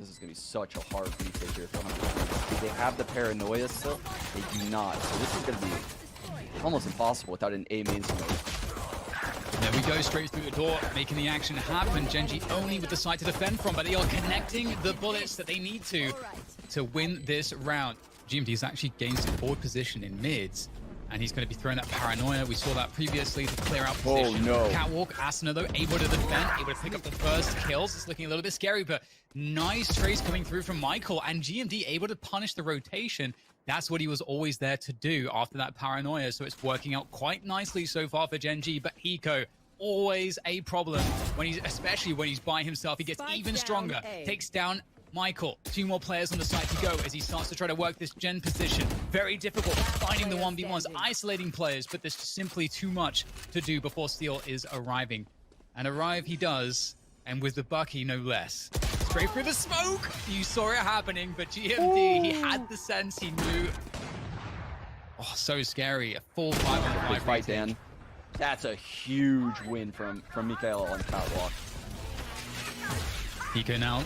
this is going to be such a hard retake here for 100. They have the paranoia still. They do not. So this is going to be almost impossible without an A main smoke. There we go, straight through the door, making the action happen. Gen.G only with the side to defend from, but they are connecting the bullets that they need to win this round. GMD's actually gained some forward position in mids, and he's going to be throwing that paranoia. We saw that previously to clear out position. Oh, no. Catwalk, Asuna though, able to defend, able to pick up the first kills. It's looking a little bit scary, but nice trace coming through from Michael, and GMD able to punish the rotation. That's what he was always there to do after that paranoia, so it's working out quite nicely so far for Gen.G, but Hiko, always a problem, especially when he's by himself. He gets even stronger, takes down Michael. 2 more players on the side to go as he starts to try to work this Gen position. Very difficult finding the 1v1s, isolating players, but there's simply too much to do before Steel is arriving. And arrive he does, and with the Bucky no less. Straight through the smoke! You saw it happening, but GMD, he had the sense, he knew. Oh, so scary. A full 5-on-5 Good fight, Dan. That's a huge win from Mikael on Catwalk. Hiko now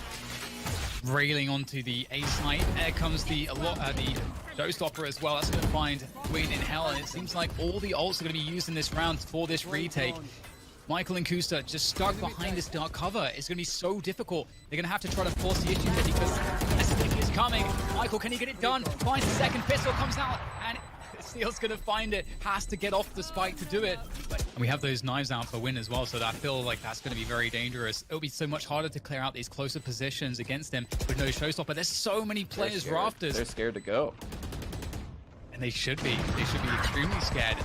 railing onto the A site. There comes the Showstopper as well. That's going to find Win in Hell, and it seems like all the ults are going to be used in this round for this retake. Michael and Kusta just stuck behind this dark cover. It's going to be so difficult. They're going to have to try to force the issue here because SDK is coming. Michael, can he get it done? Finds the second pistol, comes out, and Steel's going to find it. Has to get off the spike to do it. And we have those knives out for Win as well, so I feel like that's going to be very dangerous. It'll be so much harder to clear out these closer positions against him with no Showstopper. There's so many players rafters. They're scared to go. And they should be. They should be extremely scared.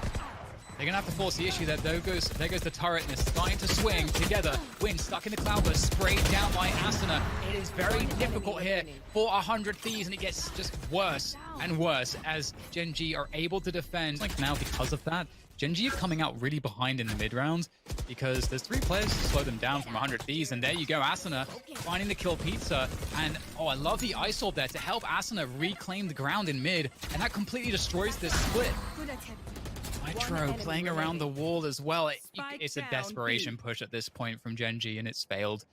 They're going to have to force the issue there. There goes the turret, and it's starting to swing together. Win stuck in the cloudburst, sprayed down by Asuna. It is very difficult here for 100 Thieves, and it gets just worse and worse as Gen.G are able to defend. Like now, because of that, Gen.G are coming out really behind in the mid rounds because there's 3 players to slow them down from 100 Thieves, and there you go, Asuna finding the kill pizza. And oh, I love the ice orb there to help Asuna reclaim the ground in mid, and that completely destroys this split. Nitro playing around the wall as well. It's a desperation push at this point from Gen.G, and it's failed.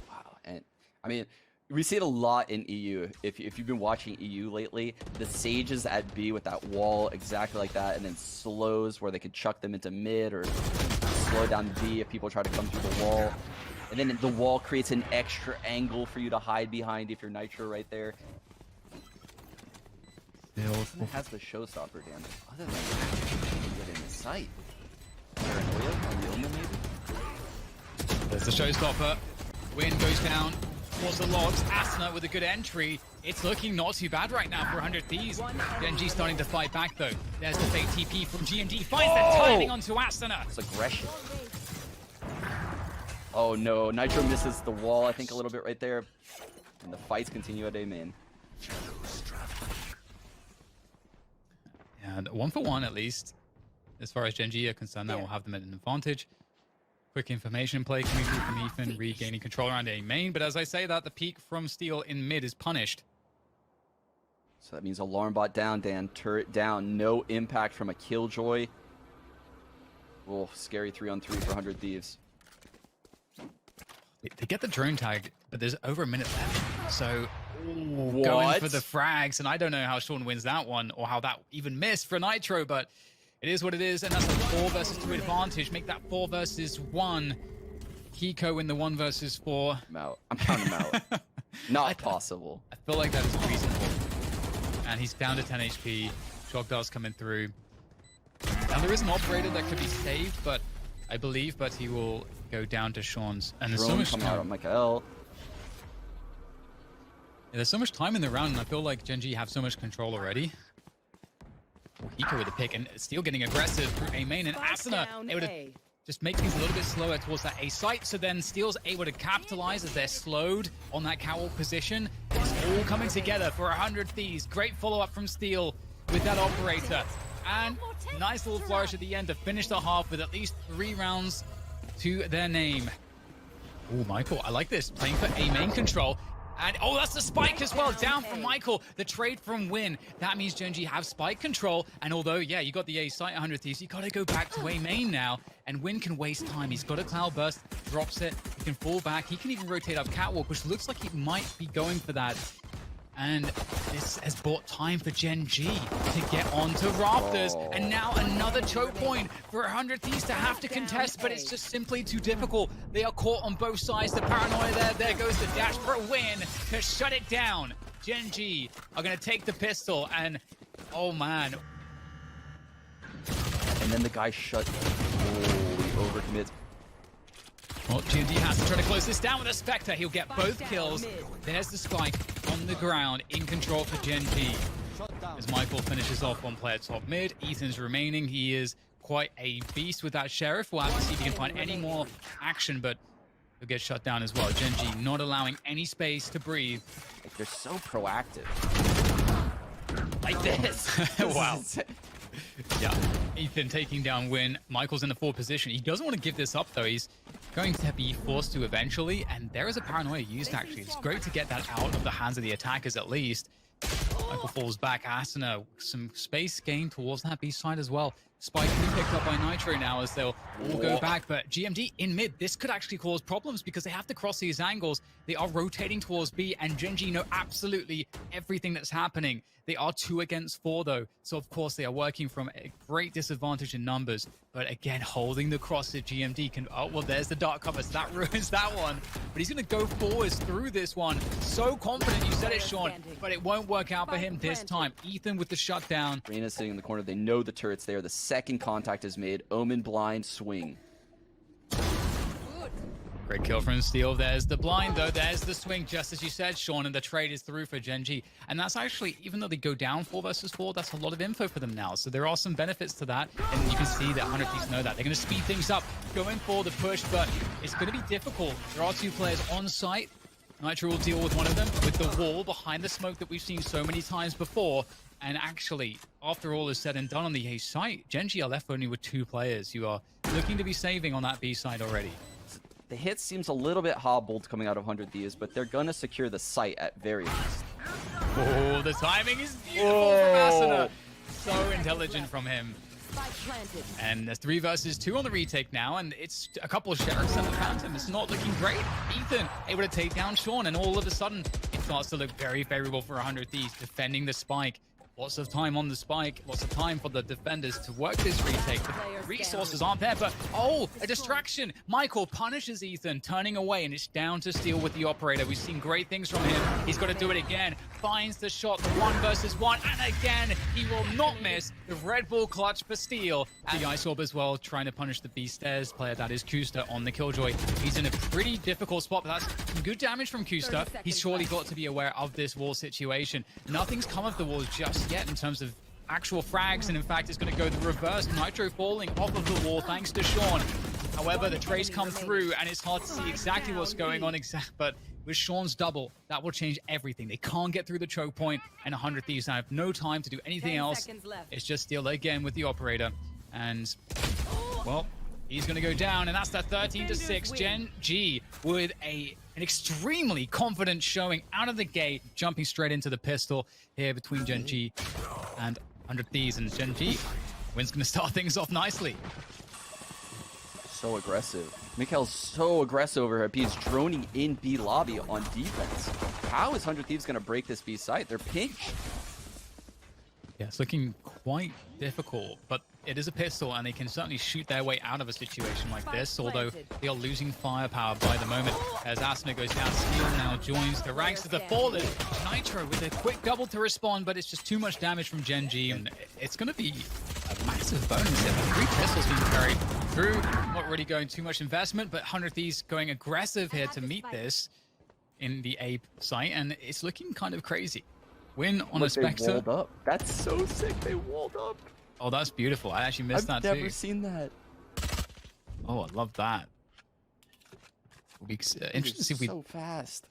Wow, and I mean, we see it a lot in EU. If you've been watching EU lately, the Sages at B with that wall exactly like that, and then slows where they could chuck them into mid or slow down B if people try to come through the wall. And then the wall creates an extra angle for you to hide behind if you're Nitro right there. It has the showstopper, Dan. Other than that, get in the sight. Paranoia on Yoma, maybe? There's the showstopper. Win goes down towards the logs. Asuna with a good entry. It's looking not too bad right now for 100 Thieves. Gen.G starting to fight back though. There's the fake TP from GMD. Finds the timing onto Asuna. It's aggression. Oh no, Nitro misses the wall, I think, a little bit right there. And the fights continue at A main. And 1-for-1 at least, as far as Gen.G are concerned, that will have them at an advantage. Quick information play coming through from Ethan, regaining control around A main. But as I say that, the peek from Steel in mid is punished. So that means alarm bot down, Dan. Turret down. No impact from a Killjoy. Oh, scary 3-on-3 for 100 Thieves. They get the drone tag, but there's over a minute left. So what? Going for the frags, and I don't know how Sean wins that one or how that even missed for Nitro, but it is what it is, and that's a 4 versus 2 advantage. Make that 4 versus 1. Hiko in the 1 versus 4. I'm out. I'm counting him out. Not possible. I feel like that is reasonable. And he's down to 10 HP. Shock Dust coming through. Now there is an operator that could be saved, but I believe, but he will go down to Sean's. And there's so much coming time. out on Mikael. Yeah, there's so much time in the round, and I feel like Gen.G have so much control already. Hiko with the pick, and Steel getting aggressive through A main, and Asuna able to just make things a little bit slower towards that A site. So then Steel's able to capitalize as they're slowed on that catwalk position. It's all coming together for 100 Thieves. Great follow-up from Steel with that operator. And nice little flourish at the end to finish the half with at least 3 rounds to their name. Oh, Michael, I like this. Playing for A main control. And oh, that's the spike as well, down from Michael. The trade from Win. That means Gen G have spike control. And although, yeah, you got the A site 100 Thieves, you got to go back to A main now. And Win can waste time. He's got a Cloud Burst, drops it, he can fall back. He can even rotate up Catwalk, which looks like he might be going for that. And this has bought time for Gen G to get onto Rafters. And now another choke point for 100 Thieves to have to contest, but it's just simply too difficult. They are caught on both sides. The paranoia there. There goes the dash for a Win to shut it down. Gen G are going to take the pistol, and oh man. And then the guy shut. Holy overcommits. Well, GMD has to try to close this down with a Spectre. He'll get both kills. There's the spike on the ground, in control for Gen G. As Michael finishes off one player top mid, Ethan's remaining. He is quite a beast with that Sheriff. We'll have to see if he can find any more action, but he'll get shut down as well. Gen G not allowing any space to breathe. Like, they're so proactive. Like this. Wow. Yeah, Ethan taking down Win. Michael's in the forward position. He doesn't want to give this up, though. He's going to be forced to eventually, and there is a paranoia used, actually. It's great to get that out of the hands of the attackers, at least. Michael falls back. Asuna, some space gained towards that B side as well. Spike being picked up by Nitro now as they'll all go back, but GMD in mid, this could actually cause problems because they have to cross these angles. They are rotating towards B, and Gen G know absolutely everything that's happening. They are 2 against 4 though, so of course they are working from a great disadvantage in numbers. But again, holding the cross at GMD can, oh well, there's the dark cover, so that ruins that one. But he's gonna go forwards through this one. So confident, you said it, Sean, but it won't work out for him this time. Ethan with the shutdown. Reyna sitting in the corner, they know the turret's there. The second contact is made. Omen blind swing. Great kill from Steel. There's the blind, though. There's the swing, just as you said, Sean, and the trade is through for Gen G. And that's actually, even though they go down 4 versus 4, that's a lot of info for them now. So there are some benefits to that, and you can see that 100 Thieves know that. They're going to speed things up, going for the push, but it's going to be difficult. There are 2 players on site. Nitro will deal with one of them, with the wall behind the smoke that we've seen so many times before. And actually, after all is said and done on the A site, Gen G are left only with 2 players. You are looking to be saving on that B side already. The hit seems a little bit hobbled coming out of 100 Thieves, but they're gonna secure the site at very least. Oh, the timing is beautiful from Asuna. So intelligent from him. And there's 3 versus 2 on the retake now, and it's a couple of Sheriffs and the Phantom. It's not looking great. Ethan able to take down Sean, and all of a sudden, it starts to look very favorable for 100 Thieves, defending the spike. Lots of time on the spike, lots of time for the defenders to work this retake. The resources aren't there, but oh, a distraction. Michael punishes Ethan, turning away, and it's down to Steel with the operator. We've seen great things from him. He's got to do it again. Finds the shot, the 1 versus 1, and again, he will not miss the Red Bull clutch for Steel. And the Ice Orb as well, trying to punish the B stairs player, that is Kusta, on the Killjoy. He's in a pretty difficult spot, but that's some good damage from Kusta. He's surely got to be aware of this wall situation. Nothing's come of the wall just yet in terms of actual frags, and in fact it's going to go the reverse. Nitro falling off of the wall thanks to Sean. However, the trace come through and it's hard to see exactly what's going on, but with Sean's double, that will change everything. They can't get through the choke point, and 100 Thieves have no time to do anything else. It's just Steel again with the operator, and well, he's going to go down, and that's that 13-6. Gen G with an extremely confident showing out of the gate, jumping straight into the pistol here between Gen G and 100 Thieves. And Gen G, Win's going to start things off nicely. So aggressive. Mikhail's so aggressive over here. He's droning in B lobby on defense. How is 100 Thieves going to break this B site? They're pinched. Yeah, it's looking quite difficult, but it is a pistol, and they can certainly shoot their way out of a situation like this, although they are losing firepower by the moment. As Asuna goes down, Steel now joins the ranks of the Fallen. Nitro with a quick double to respond, but it's just too much damage from Gen G, and it's going to be a massive bonus here. 3 pistols being carried through, not really going too much investment, but 100 Thieves going aggressive here to meet this in the A site, and it's looking kind of crazy. Win on a Spectre. They walled up. That's so sick. They walled up. Oh, that's beautiful. I actually missed that too. I've never seen that. Oh, I love that. It'll be interesting to see if we... So fast.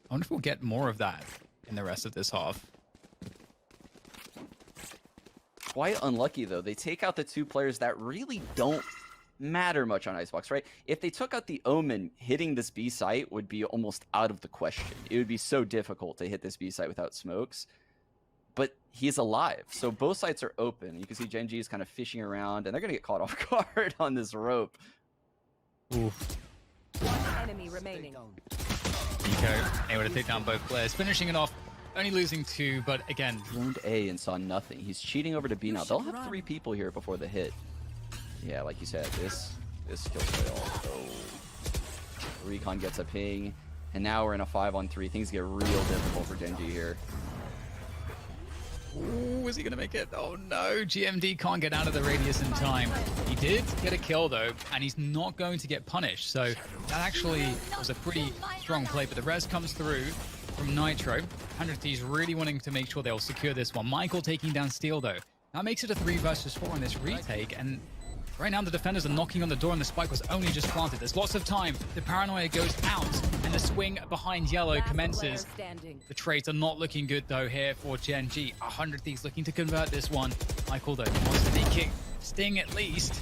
I wonder if we'll get more of that in the rest of this half. Quite unlucky, though. They take out the 2 players that really don't matter much on Icebox, right? If they took out the Omen, hitting this B site would be almost out of the question. It would be so difficult to hit this B site without smokes. But he's alive, so both sites are open. You can see Gen G is kind of fishing around, and they're gonna get caught off guard on this rope. Oof. Enemy remaining. Nico able to take down both players, finishing it off. Only losing 2, but again, Droned A and saw nothing. He's cheating over to B now. They'll have 3 people here before the hit. Yeah, like you said, this kills fail. Oh, Recon gets a ping, and now we're in a 5-on-3. Things get real difficult for Gen G here. ooh, is he gonna make it? Oh no, GMD can't get out of the radius in time. He did get a kill though, and he's not going to get punished. So that actually was a pretty strong play, but the res comes through from Nitro. 100 Thieves really wanting to make sure they'll secure this one. Michael taking down Steel though. That makes it a 3 versus 4 in this retake, and right now the defenders are knocking on the door and the spike was only just planted. There's lots of time. The paranoia goes out and the swing behind yellow commences. The trades are not looking good though here for Gen G. 100 Thieves looking to convert this one. Michael though wants to kick Sting at least.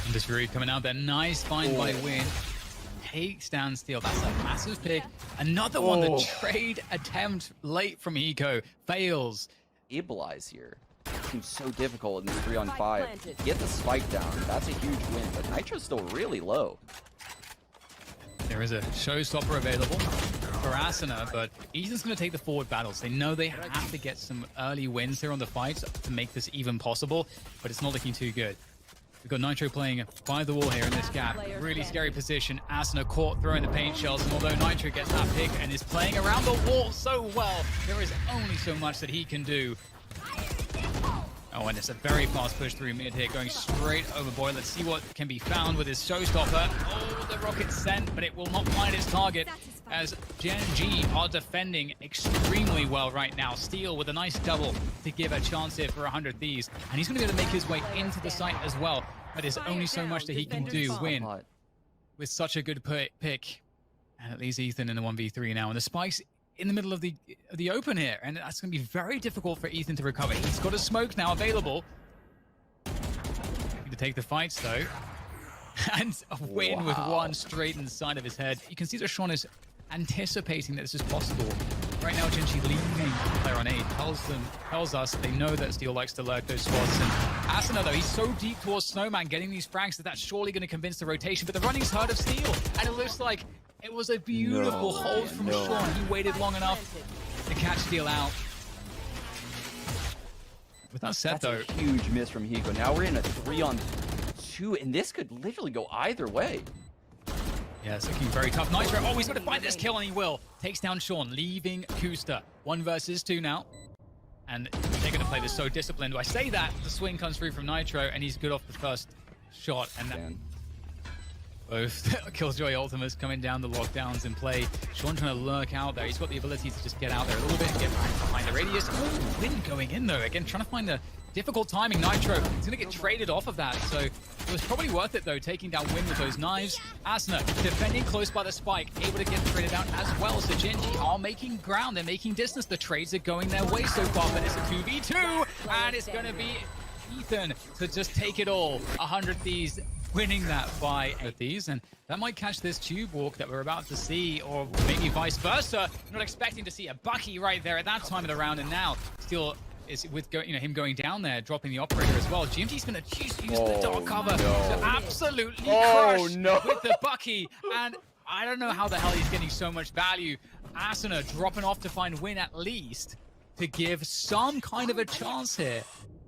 And this Fury coming out there. Nice find by Win. Takes down Steel. That's a massive pick. Another one. The trade attempt late from Eco fails. Stabilize here. Seems so difficult in this 3-on-5. Get the spike down. That's a huge win, but Nitro's still really low. There is a showstopper available for Asuna, but Ethan's going to take the forward battles. They know they have to get some early wins here on the fights to make this even possible, but it's not looking too good. We've got Nitro playing by the wall here in this gap. Really scary position. Asuna caught throwing the paint shells, and although Nitro gets that pick and is playing around the wall so well, there is only so much that he can do. Oh, and it's a very fast push through mid here, going straight overboard. Let's see what can be found with his showstopper. Oh, the rocket sent, but it will not find its target as Gen G are defending extremely well right now. Steel with a nice double to give a chance here for 100 Thieves. And he's going to be able to make his way into the site as well. But there's only so much that he can do. Win with such a good pick. And it leaves Ethan in the 1v3 now. And the spike's in the middle of the open here, and that's going to be very difficult for Ethan to recover. He's got a smoke now available. To take the fights though, and a win with one straight in the side of his head. You can see that Sean is anticipating that this is possible. Right now, Gen G leaving player on A tells us they know that Steel likes to lurk those spots. And Asuna though, he's so deep towards Snowman, getting these frags that's surely going to convince the rotation. But the running's hard of Steel, and it looks like it was a beautiful hold from Sean. He waited long enough to catch Steel out. With that said, though, a huge miss from Hiko. Now we're in a 3-on-2, and this could literally go either way. Yeah, it's looking very tough. Nitro, oh, he's going to find this kill, and he will. Takes down Sean, leaving Kusta. 1 versus 2 now. And they're going to play this so disciplined. I say that, the swing comes through from Nitro, and he's good off the first shot. And that... Both Killjoy Ultimates coming down, the lockdowns in play. Sean trying to lurk out there. He's got the ability to just get out there a little bit and get back behind the radius. Win going in though. Again, trying to find the difficult timing. Nitro, he's going to get traded off of that. So it was probably worth it though, taking down Win with those knives. Asuna defending close by the spike, able to get traded out as well. So Gen G are making ground. They're making distance. The trades are going their way so far, but it's a 2v2. And it's going to be Ethan to just take it all. 100 Thieves winning that by these, and that might catch this tube walk that we're about to see, or maybe vice versa. Not expecting to see a Bucky right there at that time of the round, and now Steel is with him going down there, dropping the operator as well. GMT's going to use the dark cover to absolutely crush with the Bucky, and I don't know how the hell he's getting so much value. Asuna dropping off to find Win at least to give some kind of a chance here.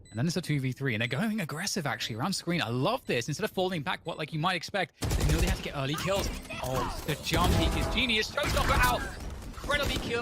And then it's a 2v3, and they're going aggressive actually around screen. I love this. Instead of falling back, like you might expect, they know they have to get early kills. Oh, the jump peek is genius. Showstopper out. Incredibly key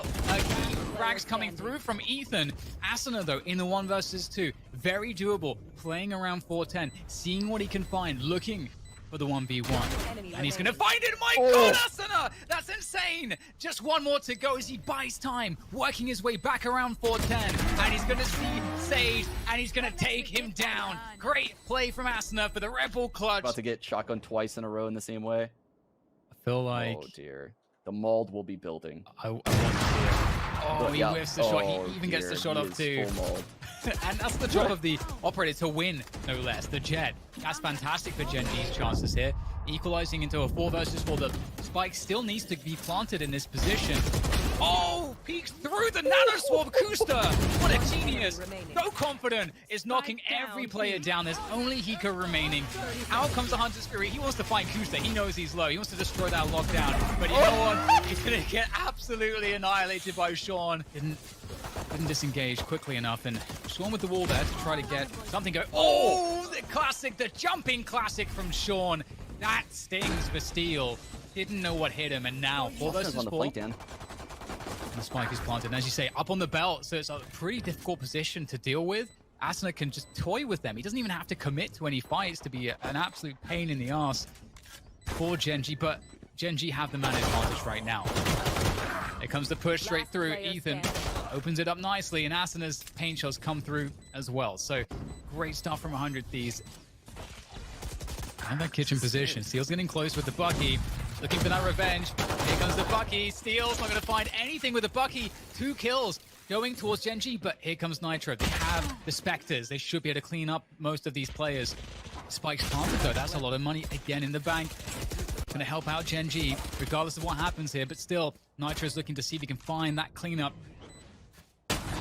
frags coming through from Ethan. Asuna though in the 1 versus 2, very doable. Playing around 410, seeing what he can find, looking for the 1v1. And he's going to find it. My God, Asuna! That's insane! Just 1 more to go as he buys time, working his way back around 410. And he's going to see Sage, and he's going to take him down. Great play from Asuna for the Rebel clutch. About to get shotgun twice in a row in the same way. I feel like... Oh, dear. The Mauled will be building. I want to see it. Oh, he whiffs the shot. He even gets the shot off too. And that's the job of the operator to win, no less. The Jet. That's fantastic for Gen G's chances here. Equalizing into a 4 versus 4. The spike still needs to be planted in this position. Oh, peeks through the nano swarm. Kusta, what a genius. So confident, is knocking every player down. There's only Hiko remaining. Out comes the Hunter's Fury. He wants to find Kusta. He knows he's low. He wants to destroy that lockdown. But you know what? He's going to get absolutely annihilated by Sean. Didn't disengage quickly enough, and Sean with the wall there to try to get something go. Oh, the classic, the jumping classic from Sean. That stings for Steel. Didn't know what hit him, and now 4 versus 4. On the flank, Dan. The spike is planted, and as you say, up on the belt, so it's a pretty difficult position to deal with. Asuna can just toy with them. He doesn't even have to commit to any fights to be an absolute pain in the ass for Gen G, but Gen G have the man advantage right now. Here comes the push straight through. Ethan opens it up nicely, and Asuna's pain shots come through as well. So great stuff from 100 Thieves. And that kitchen position. Steel's getting close with the Bucky. Looking for that revenge. Here comes the Bucky. Steel's not going to find anything with the Bucky. 2 kills going towards Gen G, but here comes Nitro. They have the Spectres. They should be able to clean up most of these players. Spike's planted though. That's a lot of money again in the bank. Going to help out Gen G, regardless of what happens here. But still, Nitro's looking to see if he can find that cleanup.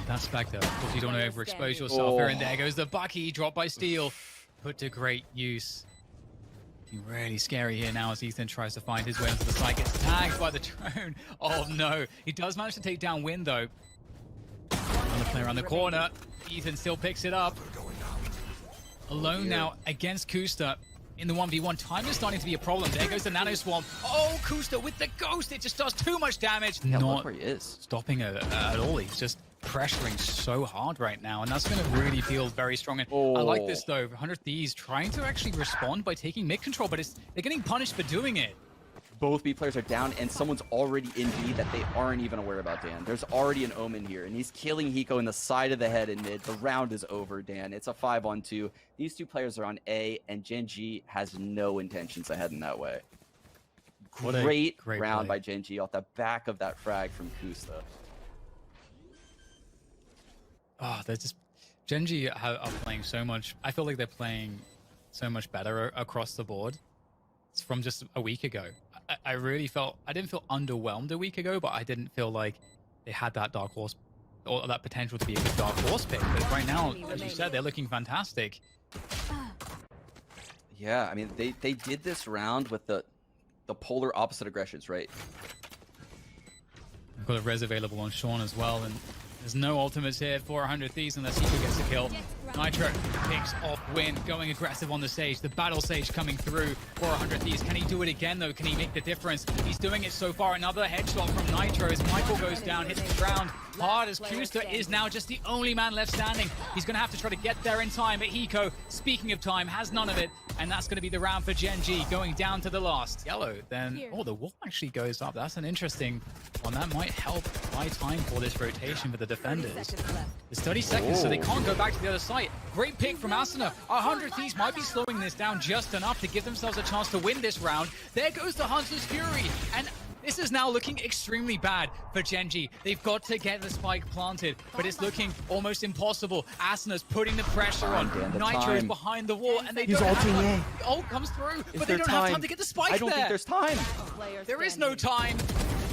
That Spectre. If you don't want to overexpose yourself here, and there goes the Bucky. Dropped by Steel. Put to great use. Looking really scary here now as Ethan tries to find his way into the site. Gets tagged by the drone. Oh no. He does manage to take down Win though. Another player around the corner. Ethan still picks it up. Alone now against Kusta in the 1v1. Time is starting to be a problem. There goes the Nano Swarm. Oh, Kusta with the Ghost. It just does too much damage. Yeah, Not look where he is. stopping it at all. He's just pressuring so hard right now, and that's going to really feel very strong. And I like this though. 100 Thieves trying to actually respond by taking mid control, but they're getting punished for doing it. Both B players are down, and someone's already in B that they aren't even aware about, Dan. There's already an Omen here, and he's killing Hiko in the side of the head in mid. The round is over, Dan. It's a 5-on-2. These 2 players are on A, and Gen G has no intentions of heading that way. Great round by Gen G off the back of that frag from Kusta. Oh, they're just... Gen G are playing so much. I feel like they're playing so much better across the board. It's from just a week ago. I really felt... I didn't feel underwhelmed a week ago, but I didn't feel like they had that Dark Horse or that potential to be a good Dark Horse pick. But right now, as you said, they're looking fantastic. Yeah, I mean, they did this round with the polar opposite aggressions, right? I've got a res available on Sean as well, and there's no ultimates here for 100 Thieves unless Hiko gets a kill. Nitro picks off Win, going aggressive on the Sage. The Battle Sage coming through for 100 Thieves. Can he do it again, though? Can he make the difference? He's doing it so far. Another headshot from Nitro as Michael goes down, hits the ground hard as Kusta is now just the only man left standing. He's going to have to try to get there in time, but Hiko, speaking of time, has none of it. And that's going to be the round for Gen G, going down to the last. Yellow, then... Oh, the wall actually goes up. That's an interesting one. That might help buy time for this rotation for the defenders. There's 30 seconds, so they can't go back to the other site. Great pick from Asuna. 100 Thieves might be slowing this down just enough to give themselves a chance to win this round. There goes the Hunter's Fury. And this is now looking extremely bad for Gen G. They've got to get the spike planted, but it's looking almost impossible. Asuna's putting the pressure on. Nitro is behind the wall, and they don't have time. The ult comes through, but they don't have time to get the spike there. I don't think there's time. There is no time.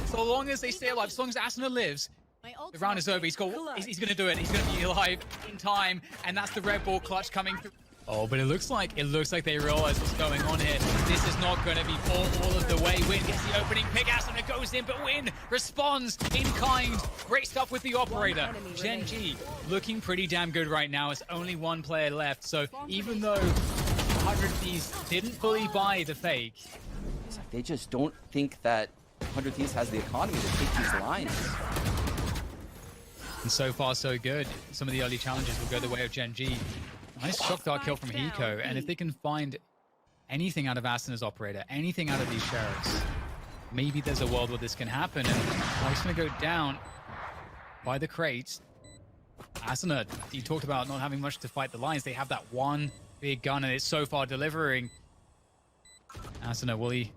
So long as they stay alive, as long as Asuna lives, the round is over. He's going to do it. He's going to be alive in time, and that's the Red Bull clutch coming through. Oh, but it looks like they realize what's going on here. This is not going to be all of the way. Win gets the opening pick. Asuna goes in, but Win responds in kind. Great stuff with the operator. Gen G looking pretty damn good right now. It's only 1 player left, so even though 100 Thieves didn't fully buy the fake, it's like they just don't think that 100 Thieves has the economy to take these lines. And so far, so good. Some of the early challenges will go the way of Gen G. Nice shock dart kill from Hiko, and if they can find anything out of Asuna's operator, anything out of these sheriffs, maybe there's a world where this can happen. And he's going to go down by the crates. Asuna, you talked about not having much to fight the lines. They have that one big gun, and it's so far delivering. Asuna, will he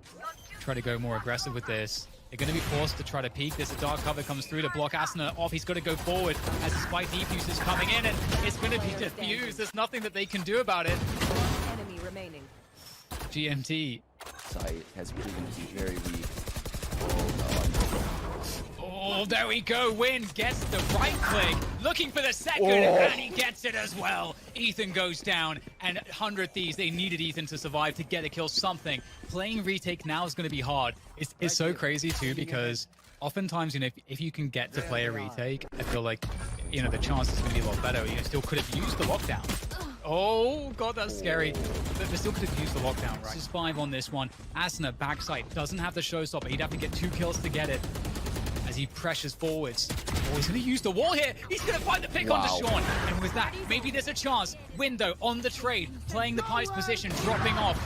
try to go more aggressive with this? They're going to be forced to try to peek. There's a dark cover comes through to block Asuna off. He's got to go forward as the spike defuse is coming in, and it's going to be defused. There's nothing that they can do about it. One enemy remaining. GMT. Site has proven to be very weak. Oh, there we go. Win gets the right click, looking for the second, Oh. and he gets it as well. Ethan goes down, and 100 Thieves, they needed Ethan to survive to get a kill, something. Playing retake now is going to be hard. It's so crazy, too, because oftentimes, you know, if you can get to play a retake, I feel like, you know, the chance is going to be a lot better. You still could have used the lockdown. Oh, God, that's scary. But they still could have used the lockdown, right? This is 5 on this one. Asuna, backside, doesn't have the showstopper. He'd have to get 2 kills to get it as he pressures forwards. Oh, he's going to use the wall here. He's going to find the pick onto Sean. And with that, maybe there's a chance. Window on the trade, playing the Pipe's position, dropping off.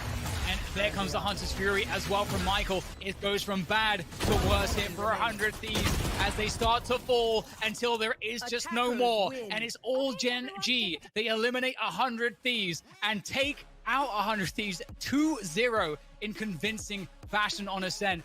And there comes the Hunter's Fury as well from Michael. It goes from bad to worse here for 100 Thieves as they start to fall until there is just no more. And it's all Gen G. They eliminate 100 Thieves and take out 100 Thieves 2-0 in convincing fashion on Ascent.